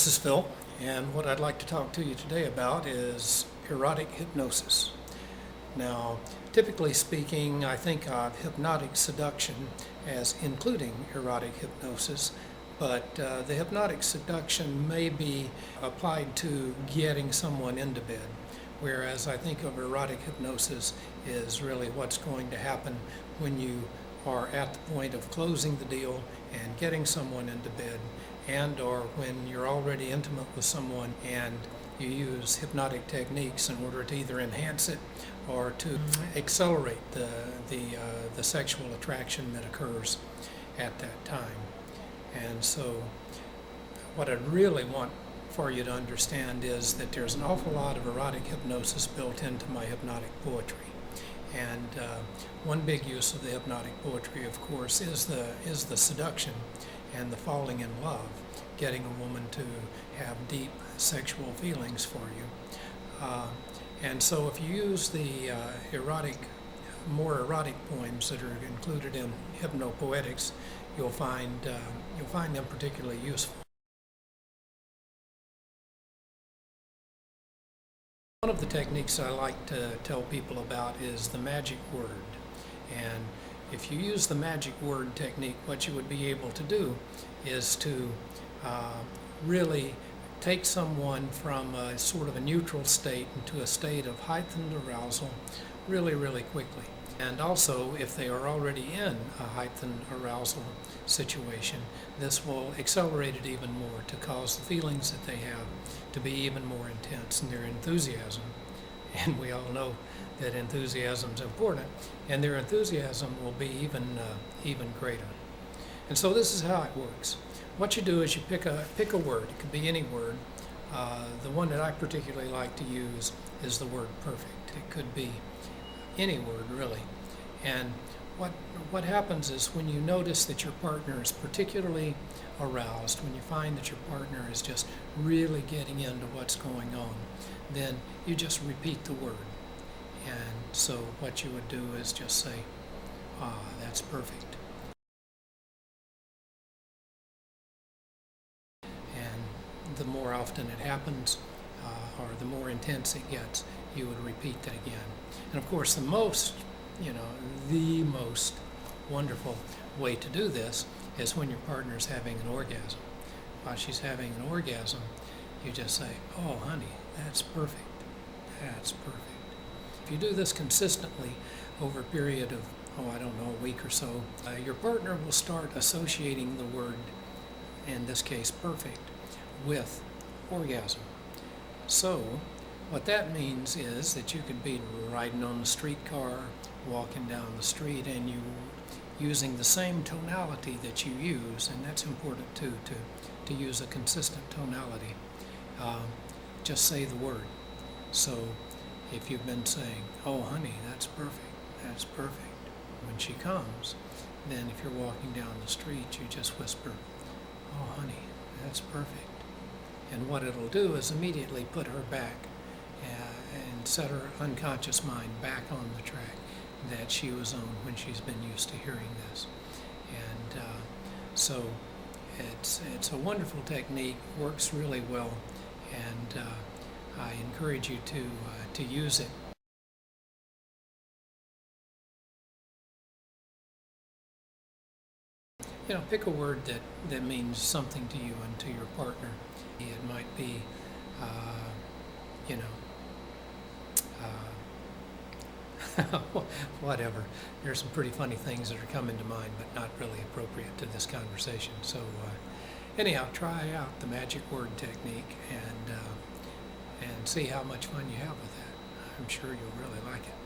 This is Phil, and what I'd like to talk to you today about is erotic hypnosis. Now, typically speaking, I think of hypnotic seduction as including erotic hypnosis, but the hypnotic seduction may be applied to getting someone into bed, whereas I think of erotic hypnosis is really what's going to happen when you are at the point of closing the deal and getting someone into bed, and or when you're already intimate with someone and you use hypnotic techniques in order to either enhance it or to accelerate the sexual attraction that occurs at that time. And so what I really want for you to understand is that there's an awful lot of erotic hypnosis built into my hypnotic poetry. And one big use of the hypnotic poetry, of course, is the seduction and the falling in love, getting a woman to have deep sexual feelings for you. And so if you use the more erotic poems that are included in hypnopoetics, you'll find them particularly useful. One of the techniques I like to tell people about is the magic word. And if you use the magic word technique, what you would be able to do is to really take someone from a sort of a neutral state into a state of heightened arousal really, really quickly. And also, if they are already in a heightened arousal situation, this will accelerate it even more to cause the feelings that they have to be even more intense in their enthusiasm. And we all know that enthusiasm is important, and their enthusiasm will be even greater. And so this is how it works. What you do is you pick a word. It could be any word. The one that I particularly like to use is the word perfect. It could be any word, really. And what happens is when you notice that your partner is particularly aroused, when you find that your partner is just really getting into what's going on, then you just repeat the word. And so what you would do is just say, that's perfect. And the more often it happens, or the more intense it gets, you would repeat that again. And of course, the most wonderful way to do this is when your partner's having an orgasm. While she's having an orgasm, you just say, "Oh, honey, that's perfect. That's perfect." If you do this consistently over a period of, a week or so, your partner will start associating the word, in this case perfect, with orgasm. So what that means is that you could be riding on the streetcar, walking down the street, and you using the same tonality that you use, and that's important too, to use a consistent tonality. Just say the word. So if you've been saying, "Oh honey, that's perfect," when she comes, then if you're walking down the street, you just whisper, "Oh honey, that's perfect." And what it'll do is immediately put her back and set her unconscious mind back on the track that she was on when she's been used to hearing this. And so it's a wonderful technique, works really well, and I encourage you to use it. Pick a word that means something to you and to your partner. It might be, whatever. There's some pretty funny things that are coming to mind, but not really appropriate to this conversation. So anyhow, try out the magic word technique and see how much fun you have with that. I'm sure you'll really like it.